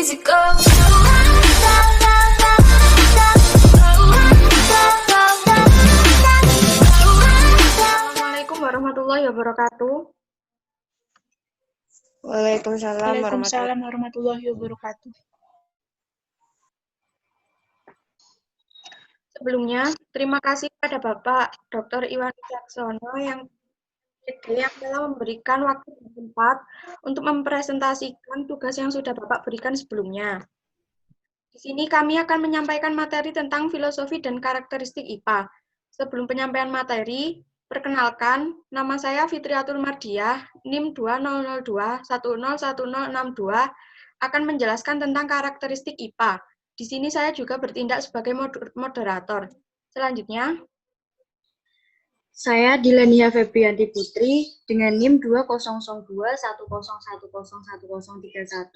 easy go. Assalamualaikum warahmatullahi wabarakatuh. Waalaikumsalam Waalaikumsalam warahmatullahi wabarakatuh. Sebelumnya, terima kasih kepada Bapak Dr. Iwan Wicaksono yang telah memberikan waktu dan tempat untuk mempresentasikan tugas yang sudah Bapak berikan sebelumnya. Di sini kami akan menyampaikan materi tentang filosofi dan karakteristik IPA. Sebelum penyampaian materi, perkenalkan, nama saya Fitriatul Mardiah, NIM 2002101062, akan menjelaskan tentang karakteristik IPA. Di sini saya juga bertindak sebagai moderator. Selanjutnya, saya Dilania Febrianti Putri dengan NIM 200210101031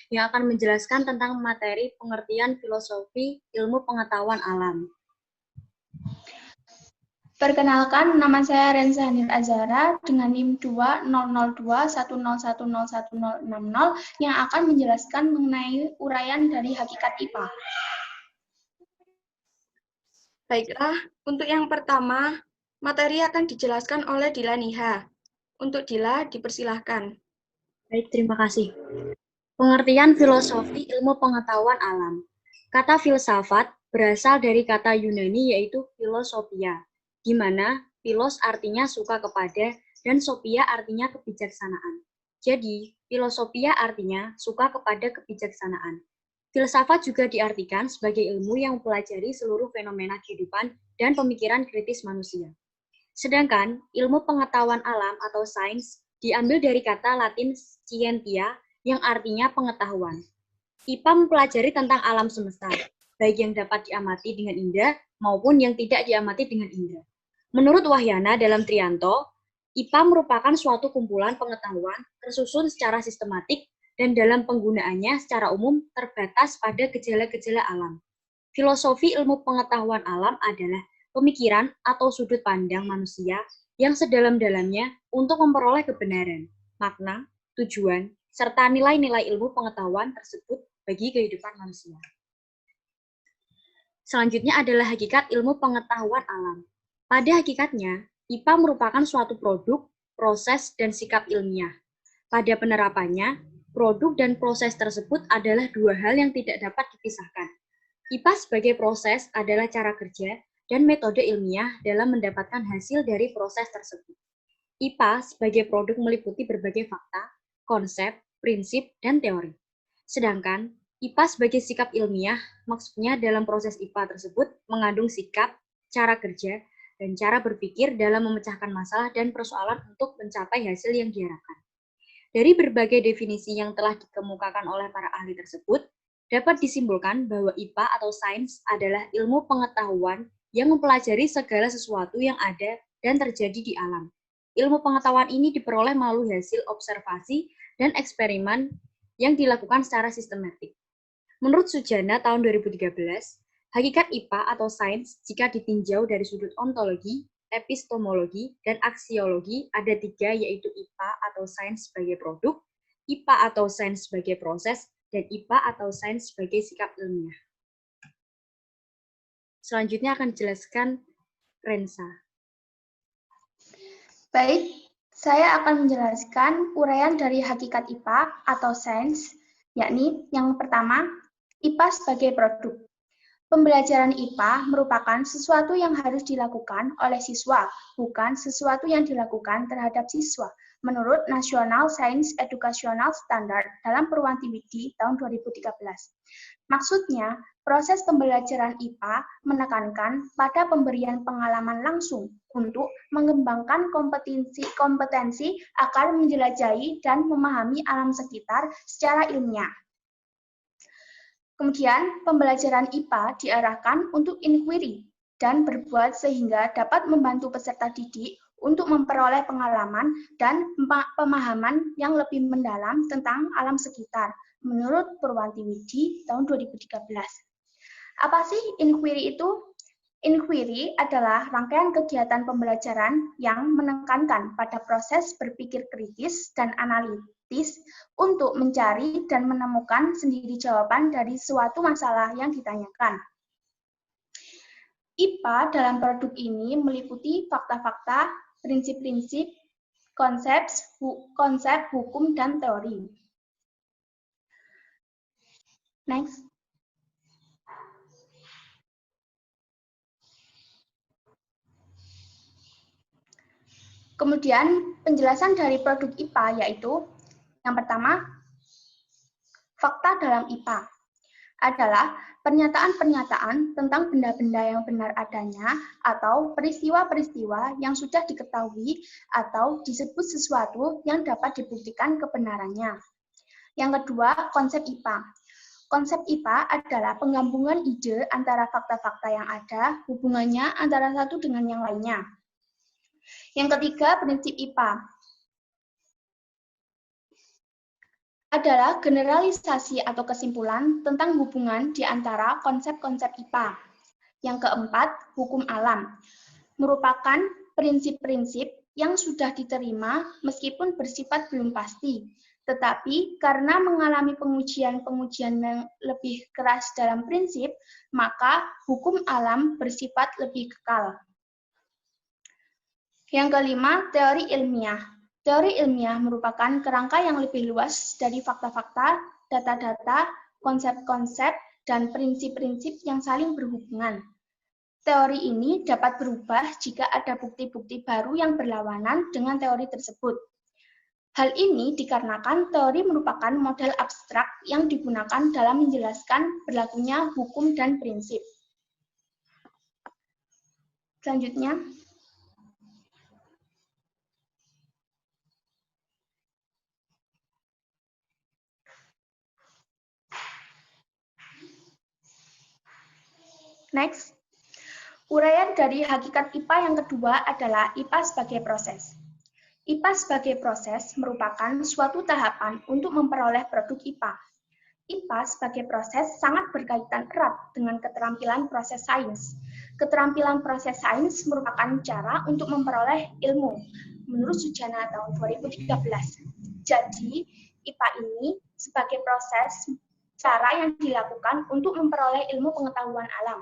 yang akan menjelaskan tentang materi pengertian filosofi ilmu pengetahuan alam. Perkenalkan, nama saya Renza Hanir Azhara dengan NIM 200210101060 yang akan menjelaskan mengenai uraian dari hakikat IPA. Baiklah, untuk yang pertama, materi akan dijelaskan oleh Dila Niha. Untuk Dila, dipersilahkan. Baik, terima kasih. Pengertian filosofi ilmu pengetahuan alam. Kata filsafat berasal dari kata Yunani yaitu filosofia, di mana filos artinya suka kepada dan sophia artinya kebijaksanaan. Jadi, filosofia artinya suka kepada kebijaksanaan. Filsafat juga diartikan sebagai ilmu yang mempelajari seluruh fenomena kehidupan dan pemikiran kritis manusia. Sedangkan ilmu pengetahuan alam atau sains diambil dari kata Latin scientia yang artinya pengetahuan. IPA mempelajari tentang alam semesta, baik yang dapat diamati dengan indera maupun yang tidak diamati dengan indera. Menurut Wahyana dalam Trianto, IPA merupakan suatu kumpulan pengetahuan tersusun secara sistematik dan dalam penggunaannya secara umum terbatas pada gejala-gejala alam. Filosofi ilmu pengetahuan alam adalah pemikiran atau sudut pandang manusia yang sedalam-dalamnya untuk memperoleh kebenaran, makna, tujuan, serta nilai-nilai ilmu pengetahuan tersebut bagi kehidupan manusia. Selanjutnya adalah hakikat ilmu pengetahuan alam. Pada hakikatnya, IPA merupakan suatu produk, proses, dan sikap ilmiah. Pada penerapannya, produk dan proses tersebut adalah dua hal yang tidak dapat dipisahkan. IPA sebagai proses adalah cara kerja dan metode ilmiah dalam mendapatkan hasil dari proses tersebut. IPA sebagai produk meliputi berbagai fakta, konsep, prinsip, dan teori. Sedangkan IPA sebagai sikap ilmiah, maksudnya dalam proses IPA tersebut mengandung sikap, cara kerja, dan cara berpikir dalam memecahkan masalah dan persoalan untuk mencapai hasil yang diharapkan. Dari berbagai definisi yang telah dikemukakan oleh para ahli tersebut, dapat disimpulkan bahwa IPA atau sains adalah ilmu pengetahuan yang mempelajari segala sesuatu yang ada dan terjadi di alam. Ilmu pengetahuan ini diperoleh melalui hasil observasi dan eksperimen yang dilakukan secara sistematik. Menurut Sujana tahun 2013, hakikat IPA atau sains jika ditinjau dari sudut ontologi, epistemologi, dan aksiologi ada tiga, yaitu IPA atau sains sebagai produk, IPA atau sains sebagai proses, dan IPA atau sains sebagai sikap ilmiah. Selanjutnya akan dijelaskan Renza. Baik, saya akan menjelaskan uraian dari hakikat IPA atau sains, yakni yang pertama, IPA sebagai produk. Pembelajaran IPA merupakan sesuatu yang harus dilakukan oleh siswa, bukan sesuatu yang dilakukan terhadap siswa, menurut National Science Educational Standard dalam Purwantiwidi tahun 2013. Maksudnya, proses pembelajaran IPA menekankan pada pemberian pengalaman langsung untuk mengembangkan kompetensi agar menjelajahi dan memahami alam sekitar secara ilmiah. Kemudian, pembelajaran IPA diarahkan untuk inquiry dan berbuat sehingga dapat membantu peserta didik untuk memperoleh pengalaman dan pemahaman yang lebih mendalam tentang alam sekitar, menurut Purwantiwidi tahun 2013. Apa sih inquiry itu? Inquiry adalah rangkaian kegiatan pembelajaran yang menekankan pada proses berpikir kritis dan analitik kritis untuk mencari dan menemukan sendiri jawaban dari suatu masalah yang ditanyakan. IPA dalam produk ini meliputi fakta-fakta, prinsip-prinsip, konsep, hukum, dan teori. Next. Kemudian penjelasan dari produk IPA yaitu yang pertama, fakta dalam IPA adalah pernyataan-pernyataan tentang benda-benda yang benar adanya atau peristiwa-peristiwa yang sudah diketahui atau disebut sesuatu yang dapat dibuktikan kebenarannya. Yang kedua, konsep IPA. Konsep IPA adalah penggabungan ide antara fakta-fakta yang ada, hubungannya antara satu dengan yang lainnya. Yang ketiga, prinsip IPA adalah generalisasi atau kesimpulan tentang hubungan di antara konsep-konsep IPA. Yang keempat, hukum alam. Merupakan prinsip-prinsip yang sudah diterima meskipun bersifat belum pasti. Tetapi karena mengalami pengujian-pengujian yang lebih keras dalam prinsip, maka hukum alam bersifat lebih kekal. Yang kelima, teori ilmiah. Teori ilmiah merupakan kerangka yang lebih luas dari fakta-fakta, data-data, konsep-konsep, dan prinsip-prinsip yang saling berhubungan. Teori ini dapat berubah jika ada bukti-bukti baru yang berlawanan dengan teori tersebut. Hal ini dikarenakan teori merupakan model abstrak yang digunakan dalam menjelaskan berlakunya hukum dan prinsip. Selanjutnya, next. Uraian dari hakikat IPA yang kedua adalah IPA sebagai proses. IPA sebagai proses merupakan suatu tahapan untuk memperoleh produk IPA. IPA sebagai proses sangat berkaitan erat dengan keterampilan proses sains. Keterampilan proses sains merupakan cara untuk memperoleh ilmu, menurut Sujana tahun 2013. Jadi, IPA ini sebagai proses cara yang dilakukan untuk memperoleh ilmu pengetahuan alam.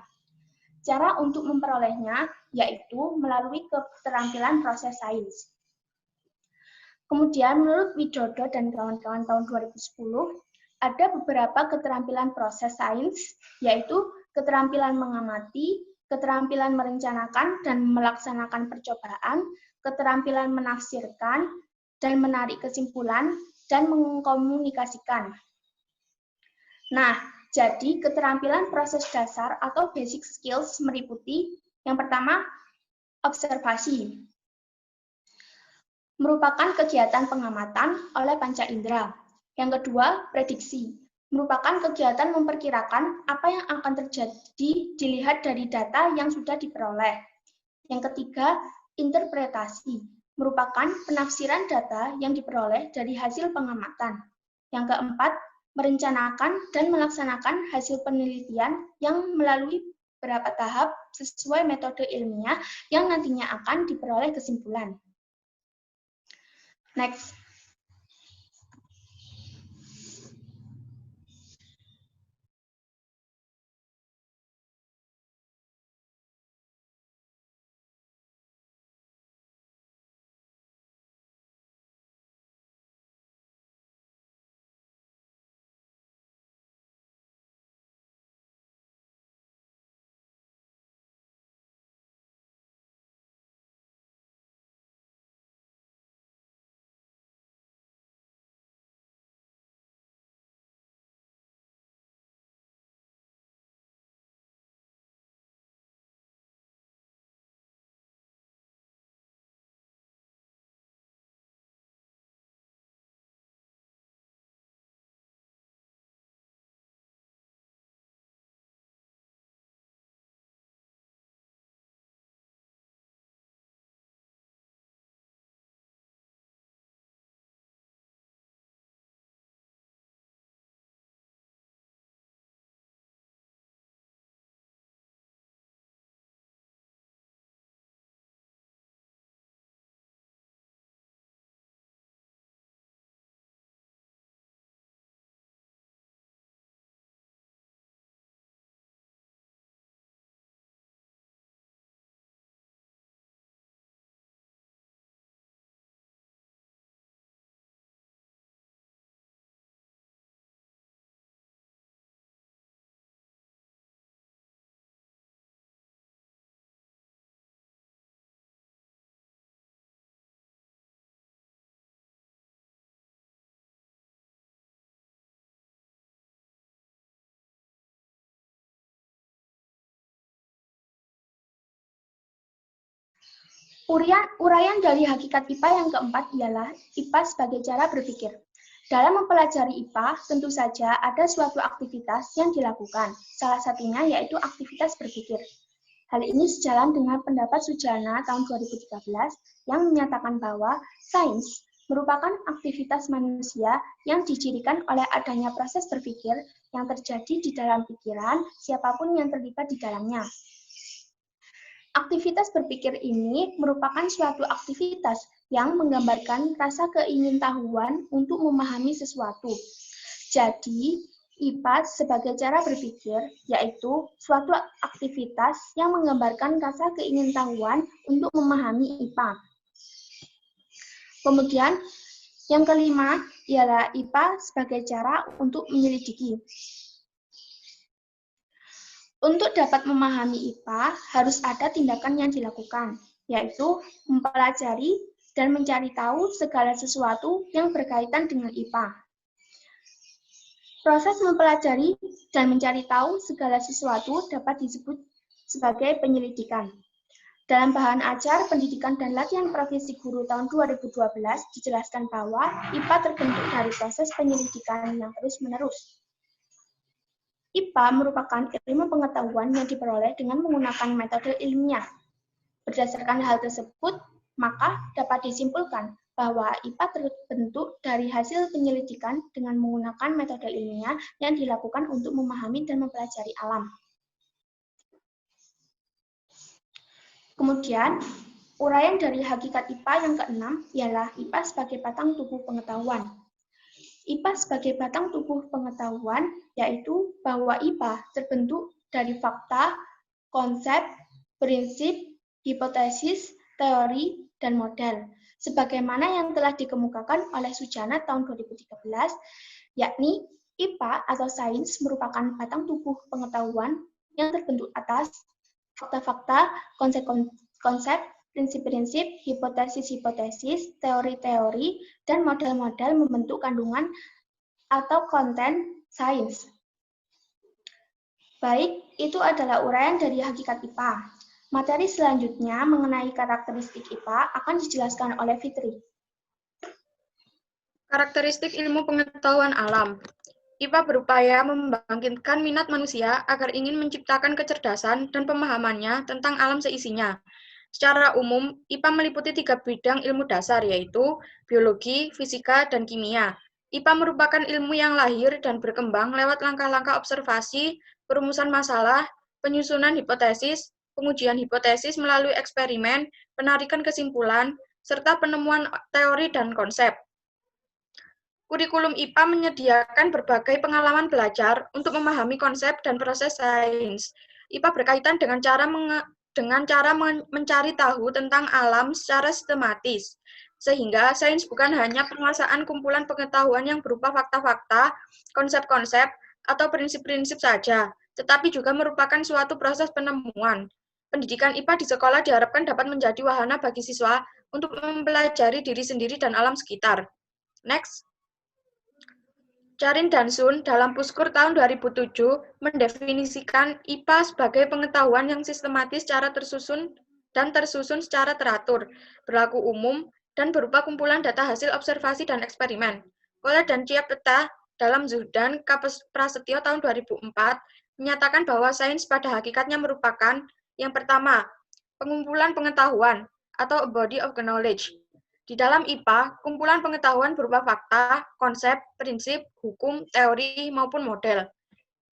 Cara untuk memperolehnya yaitu melalui keterampilan proses sains. Kemudian menurut Widodo dan kawan-kawan tahun 2010, ada beberapa keterampilan proses sains, yaitu keterampilan mengamati, keterampilan merencanakan dan melaksanakan percobaan, keterampilan menafsirkan dan menarik kesimpulan, dan mengkomunikasikan. Nah, jadi, keterampilan proses dasar atau basic skills meliputi yang pertama, observasi. Merupakan kegiatan pengamatan oleh panca indera. Yang kedua, prediksi. Merupakan kegiatan memperkirakan apa yang akan terjadi dilihat dari data yang sudah diperoleh. Yang ketiga, interpretasi. Merupakan penafsiran data yang diperoleh dari hasil pengamatan. Yang keempat, merencanakan dan melaksanakan hasil penelitian yang melalui beberapa tahap sesuai metode ilmiah yang nantinya akan diperoleh kesimpulan. Next. Uraian dari hakikat IPA yang keempat ialah IPA sebagai cara berpikir. Dalam mempelajari IPA, tentu saja ada suatu aktivitas yang dilakukan. Salah satunya yaitu aktivitas berpikir. Hal ini sejalan dengan pendapat Sujana tahun 2013 yang menyatakan bahwa sains merupakan aktivitas manusia yang dicirikan oleh adanya proses berpikir yang terjadi di dalam pikiran siapapun yang terlibat di dalamnya. Aktivitas berpikir ini merupakan suatu aktivitas yang menggambarkan rasa keingintahuan untuk memahami sesuatu. Jadi, IPA sebagai cara berpikir yaitu suatu aktivitas yang menggambarkan rasa keingintahuan untuk memahami IPA. Kemudian, yang kelima ialah IPA sebagai cara untuk menyelidiki. Untuk dapat memahami IPA, harus ada tindakan yang dilakukan, yaitu mempelajari dan mencari tahu segala sesuatu yang berkaitan dengan IPA. Proses mempelajari dan mencari tahu segala sesuatu dapat disebut sebagai penyelidikan. Dalam bahan ajar pendidikan dan latihan profesi guru tahun 2012 dijelaskan bahwa IPA terbentuk dari proses penyelidikan yang terus-menerus. IPA merupakan ilmu pengetahuan yang diperoleh dengan menggunakan metode ilmiah. Berdasarkan hal tersebut, maka dapat disimpulkan bahwa IPA terbentuk dari hasil penyelidikan dengan menggunakan metode ilmiah yang dilakukan untuk memahami dan mempelajari alam. Kemudian, uraian dari hakikat IPA yang keenam ialah IPA sebagai batang tubuh pengetahuan. IPA sebagai batang tubuh pengetahuan yaitu bahwa IPA terbentuk dari fakta, konsep, prinsip, hipotesis, teori, dan model. Sebagaimana yang telah dikemukakan oleh Sujana tahun 2013, yakni IPA atau sains merupakan batang tubuh pengetahuan yang terbentuk atas fakta-fakta, konsep-konsep, prinsip-prinsip, hipotesis-hipotesis, teori-teori, dan model-model membentuk kandungan atau konten sains. Baik, itu adalah uraian dari hakikat IPA. Materi selanjutnya mengenai karakteristik IPA akan dijelaskan oleh Fitri. Karakteristik ilmu pengetahuan alam. IPA berupaya membangkitkan minat manusia agar ingin menciptakan kecerdasan dan pemahamannya tentang alam seisinya. Secara umum, IPA meliputi 3 bidang ilmu dasar, yaitu biologi, fisika, dan kimia. IPA merupakan ilmu yang lahir dan berkembang lewat langkah-langkah observasi, perumusan masalah, penyusunan hipotesis, pengujian hipotesis melalui eksperimen, penarikan kesimpulan, serta penemuan teori dan konsep. Kurikulum IPA menyediakan berbagai pengalaman belajar untuk memahami konsep dan proses sains. IPA berkaitan dengan cara mencari tahu tentang alam secara sistematis, sehingga sains bukan hanya penguasaan kumpulan pengetahuan yang berupa fakta-fakta, konsep-konsep, atau prinsip-prinsip saja, tetapi juga merupakan suatu proses penemuan. Pendidikan IPA di sekolah diharapkan dapat menjadi wahana bagi siswa untuk mempelajari diri sendiri dan alam sekitar. Next. Charin dan Sun dalam Puskur tahun 2007 mendefinisikan IPA sebagai pengetahuan yang sistematis secara tersusun secara teratur, berlaku umum, dan berupa kumpulan data hasil observasi dan eksperimen. Koller dan Ciapetta dalam Zuhdan Prasetyo tahun 2004 menyatakan bahwa sains pada hakikatnya merupakan yang pertama, pengumpulan pengetahuan atau a body of knowledge. Di dalam IPA, kumpulan pengetahuan berupa fakta, konsep, prinsip, hukum, teori, maupun model.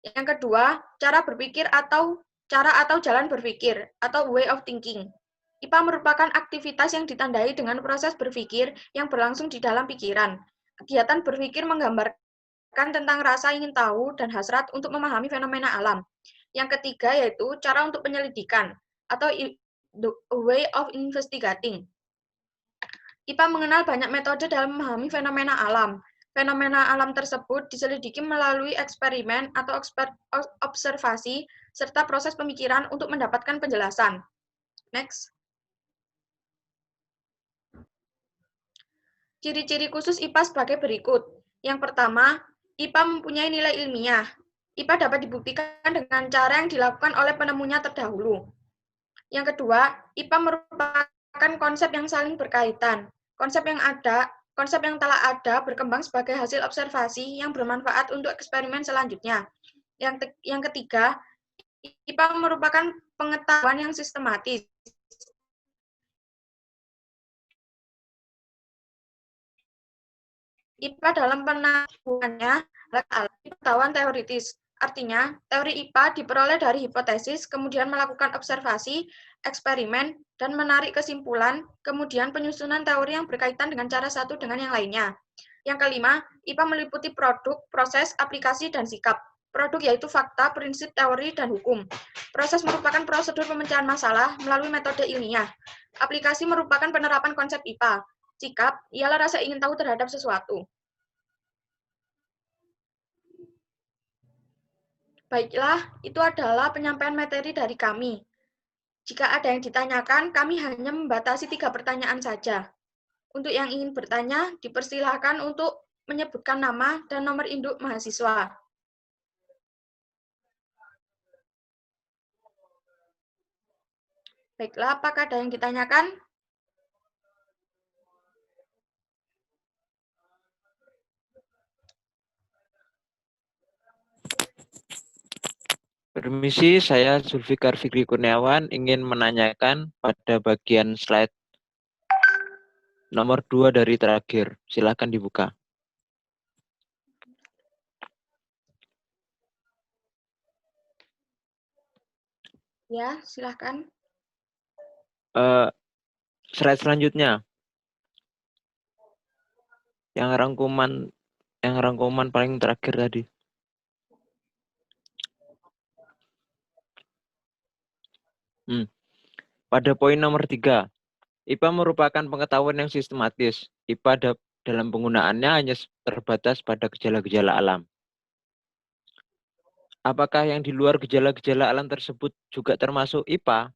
Yang kedua, cara berpikir atau jalan berpikir, atau way of thinking. IPA merupakan aktivitas yang ditandai dengan proses berpikir yang berlangsung di dalam pikiran. Kegiatan berpikir menggambarkan tentang rasa ingin tahu dan hasrat untuk memahami fenomena alam. Yang ketiga yaitu cara untuk penyelidikan, atau the way of investigating. IPA mengenal banyak metode dalam memahami fenomena alam. Fenomena alam tersebut diselidiki melalui eksperimen atau observasi, serta proses pemikiran untuk mendapatkan penjelasan. Next. Ciri-ciri khusus IPA sebagai berikut. Yang pertama, IPA mempunyai nilai ilmiah. IPA dapat dibuktikan dengan cara yang dilakukan oleh penemunya terdahulu. Yang kedua, IPA merupakan merupakan konsep yang saling berkaitan. Konsep yang telah ada berkembang sebagai hasil observasi yang bermanfaat untuk eksperimen selanjutnya. Yang ketiga, IPA merupakan pengetahuan yang sistematis. IPA dalam penanggulangannya adalah pengetahuan teoritis. Artinya, teori IPA diperoleh dari hipotesis, kemudian melakukan observasi, eksperimen, dan menarik kesimpulan, kemudian penyusunan teori yang berkaitan dengan cara satu dengan yang lainnya. Yang kelima, IPA meliputi produk, proses, aplikasi, dan sikap. Produk yaitu fakta, prinsip, teori, dan hukum. Proses merupakan prosedur pemecahan masalah melalui metode ilmiah. Aplikasi merupakan penerapan konsep IPA. Sikap ialah rasa ingin tahu terhadap sesuatu. Baiklah, itu adalah penyampaian materi dari kami. Jika ada yang ditanyakan, kami hanya membatasi 3 pertanyaan saja. Untuk yang ingin bertanya, dipersilahkan untuk menyebutkan nama dan nomor induk mahasiswa. Baiklah, apakah ada yang ditanyakan? Permisi, saya Zulfikar Fikri Kurniawan ingin menanyakan pada bagian slide nomor 2 dari terakhir. Silakan dibuka. Ya, silakan. Slide selanjutnya. Yang rangkuman paling terakhir tadi. Pada poin nomor 3, IPA merupakan pengetahuan yang sistematis. IPA dalam penggunaannya hanya terbatas pada gejala-gejala alam. Apakah yang di luar gejala-gejala alam tersebut juga termasuk IPA?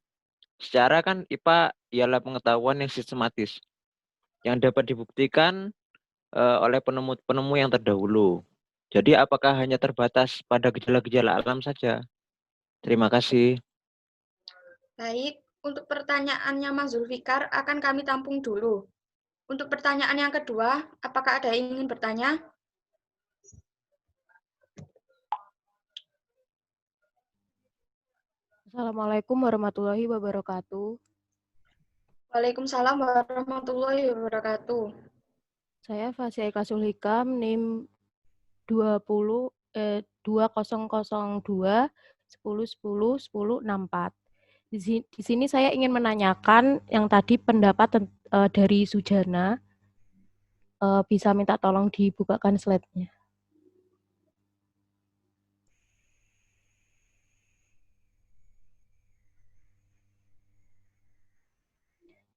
Secara kan IPA ialah pengetahuan yang sistematis, yang dapat dibuktikan oleh penemu-penemu yang terdahulu. Jadi apakah hanya terbatas pada gejala-gejala alam saja? Terima kasih. Baik, untuk pertanyaannya Mas Zulfikar akan kami tampung dulu. Untuk pertanyaan yang kedua, apakah ada yang ingin bertanya? Assalamualaikum warahmatullahi wabarakatuh. Waalaikumsalam warahmatullahi wabarakatuh. Saya Fasya Eka Sulhikam, NIM 2002 10 10 10 64. Di sini saya ingin menanyakan yang tadi pendapat dari Sujana. Bisa minta tolong dibukakan slide-nya.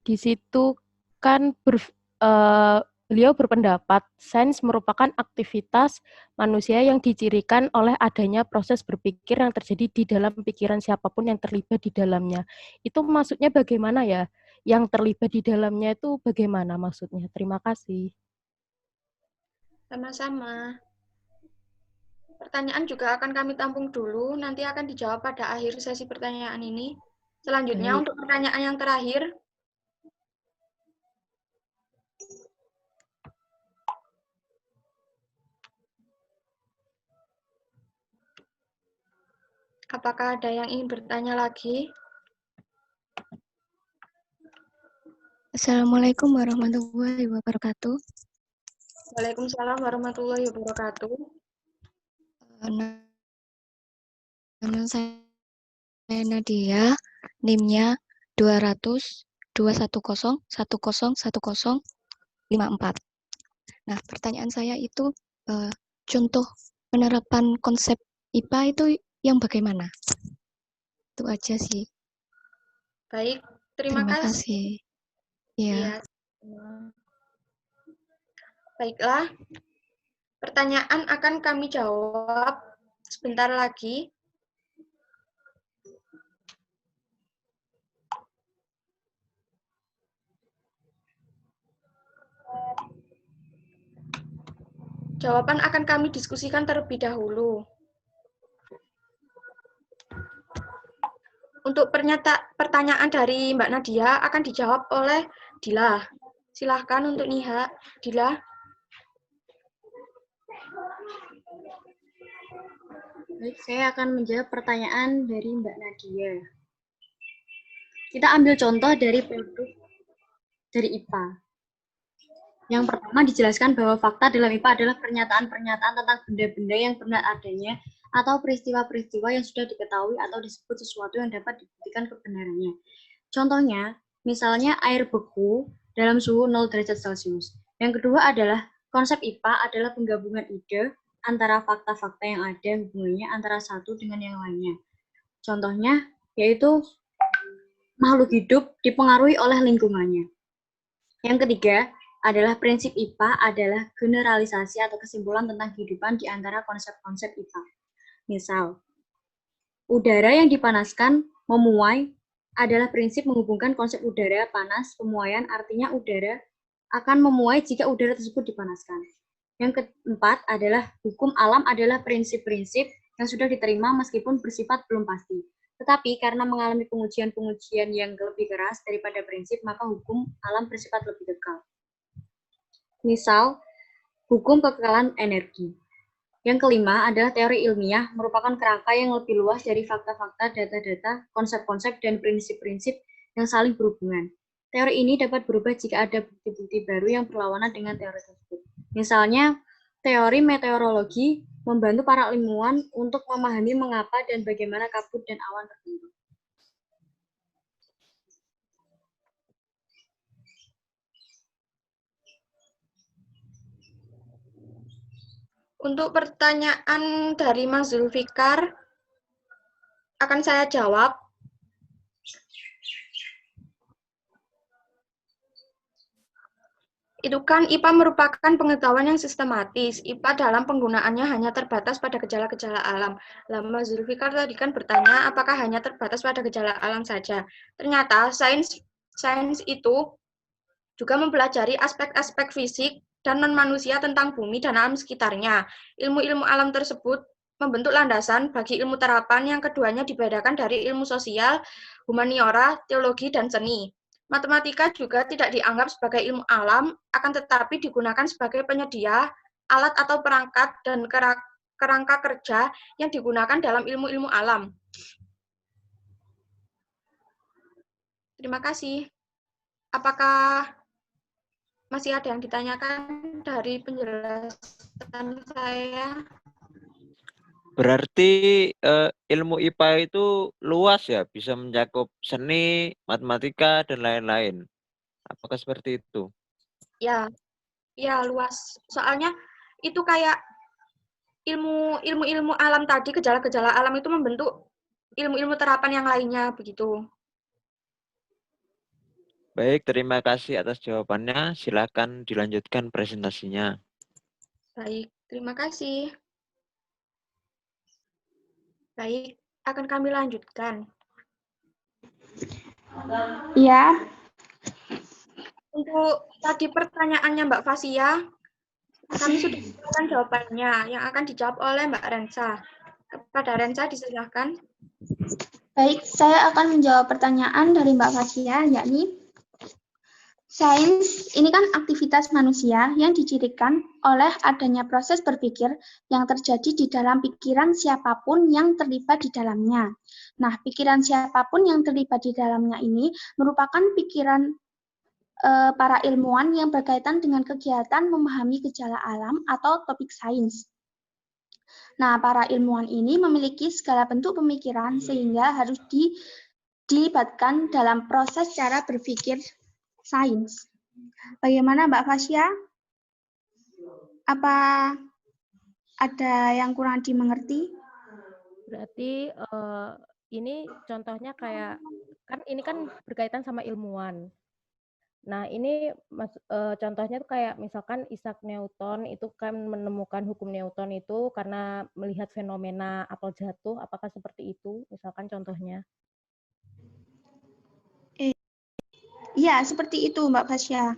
Di situ kan beliau berpendapat sains merupakan aktivitas manusia yang dicirikan oleh adanya proses berpikir yang terjadi di dalam pikiran siapapun yang terlibat di dalamnya. Itu maksudnya bagaimana ya? Yang terlibat di dalamnya itu bagaimana maksudnya? Terima kasih. Sama-sama. Pertanyaan juga akan kami tampung dulu, nanti akan dijawab pada akhir sesi pertanyaan ini. Selanjutnya, Baik. untuk pertanyaan yang terakhir, apakah ada yang ingin bertanya lagi? Assalamualaikum warahmatullahi wabarakatuh. Waalaikumsalam warahmatullahi wabarakatuh. Nama saya Nadia, NIM-nya 200-210-101054. Nah, pertanyaan saya itu contoh penerapan konsep IPA itu yang bagaimana? Itu aja sih. Baik, terima kasih. Ya. Baiklah, pertanyaan akan kami jawab sebentar lagi. Jawaban akan kami diskusikan terlebih dahulu. Untuk pertanyaan dari Mbak Nadia akan dijawab oleh Dila. Silahkan untuk Niha. Dila. Baik, saya akan menjawab pertanyaan dari Mbak Nadia. Kita ambil contoh dari produk dari IPA. Yang pertama dijelaskan bahwa fakta dalam IPA adalah pernyataan-pernyataan tentang benda-benda yang benar adanya atau peristiwa-peristiwa yang sudah diketahui atau disebut sesuatu yang dapat dibuktikan kebenarannya. Contohnya, misalnya air beku dalam suhu 0 derajat Celcius. Yang kedua adalah konsep IPA adalah penggabungan ide antara fakta-fakta yang ada hubungannya antara satu dengan yang lainnya. Contohnya yaitu makhluk hidup dipengaruhi oleh lingkungannya. Yang ketiga adalah prinsip IPA adalah generalisasi atau kesimpulan tentang kehidupan di antara konsep-konsep IPA. Misal, udara yang dipanaskan memuai adalah prinsip menghubungkan konsep udara panas pemuaian, artinya udara akan memuai jika udara tersebut dipanaskan. Yang keempat adalah hukum alam adalah prinsip-prinsip yang sudah diterima meskipun bersifat belum pasti. Tetapi karena mengalami pengujian-pengujian yang lebih keras daripada prinsip, maka hukum alam bersifat lebih kekal. Misal, hukum kekekalan energi. Yang kelima adalah teori ilmiah, merupakan kerangka yang lebih luas dari fakta-fakta, data-data, konsep-konsep, dan prinsip-prinsip yang saling berhubungan. Teori ini dapat berubah jika ada bukti-bukti baru yang berlawanan dengan teori tersebut. Misalnya, teori meteorologi membantu para ilmuwan untuk memahami mengapa dan bagaimana kabut dan awan terbentuk. Untuk pertanyaan dari Mas Zulfikar, akan saya jawab. Itu kan IPA merupakan pengetahuan yang sistematis. IPA dalam penggunaannya hanya terbatas pada gejala-gejala alam. Lah, Mas Zulfikar tadi kan bertanya apakah hanya terbatas pada gejala alam saja. Ternyata sains itu juga mempelajari aspek-aspek fisik dan non-manusia tentang bumi dan alam sekitarnya. Ilmu-ilmu alam tersebut membentuk landasan bagi ilmu terapan yang keduanya dibedakan dari ilmu sosial, humaniora, teologi, dan seni. Matematika juga tidak dianggap sebagai ilmu alam, akan tetapi digunakan sebagai penyedia alat atau perangkat dan kerangka kerja yang digunakan dalam ilmu-ilmu alam. Terima kasih. Apakah masih ada yang ditanyakan dari penjelasan saya? Berarti ilmu IPA itu luas ya, bisa mencakup seni, matematika, dan lain-lain. Apakah seperti itu? Ya, ya luas. Soalnya itu kayak ilmu alam tadi, gejala-gejala alam itu membentuk ilmu-ilmu terapan yang lainnya, begitu. Baik, terima kasih atas jawabannya. Silakan dilanjutkan presentasinya. Baik, terima kasih. Baik, akan kami lanjutkan. Ya, Untuk tadi pertanyaannya Mbak Fasia, kami sudah memberikan jawabannya yang akan dijawab oleh Mbak Rensa. Kepada Rensa disilahkan. baik, saya akan menjawab pertanyaan dari Mbak Fasia, yakni sains ini kan aktivitas manusia yang dicirikan oleh adanya proses berpikir yang terjadi di dalam pikiran siapapun yang terlibat di dalamnya. Nah, pikiran siapapun yang terlibat di dalamnya ini merupakan pikiran para ilmuwan yang berkaitan dengan kegiatan memahami gejala alam atau topik sains. Nah, para ilmuwan ini memiliki segala bentuk pemikiran sehingga harus dilibatkan dalam proses cara berpikir sains. Bagaimana Mbak Fasya? Apa ada yang kurang dimengerti? Berarti ini contohnya kayak kan ini kan berkaitan sama ilmuwan. Nah, ini contohnya tuh kayak misalkan Isaac Newton itu kan menemukan hukum Newton itu karena melihat fenomena apel jatuh, apakah seperti itu? Misalkan contohnya. Iya, seperti itu Mbak Fasya.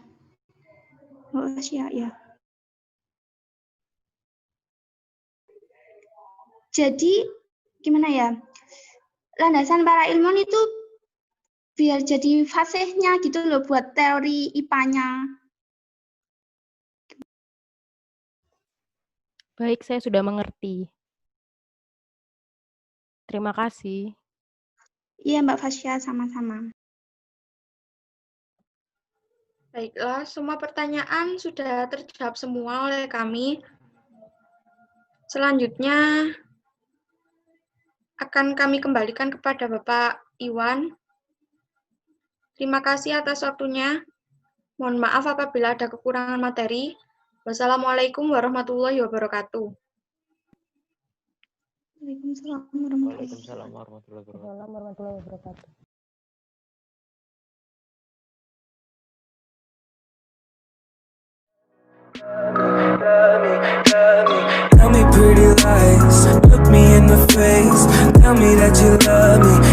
Mbak Fasya, ya. Jadi, gimana ya? landasan para ilmuwan itu biar jadi fasihnya gitu loh buat teori IPA-nya. Baik, saya sudah mengerti. Terima kasih. Iya Mbak Fasya, sama-sama. Baiklah, semua pertanyaan sudah terjawab semua oleh kami. Selanjutnya akan kami kembalikan kepada Bapak Iwan. Terima kasih atas waktunya. Mohon maaf apabila ada kekurangan materi. Wassalamualaikum warahmatullahi wabarakatuh. Waalaikumsalam warahmatullahi Waalaikumsalam warahmatullahi wabarakatuh. Tell me pretty lies, look me in the face, tell me that you love me.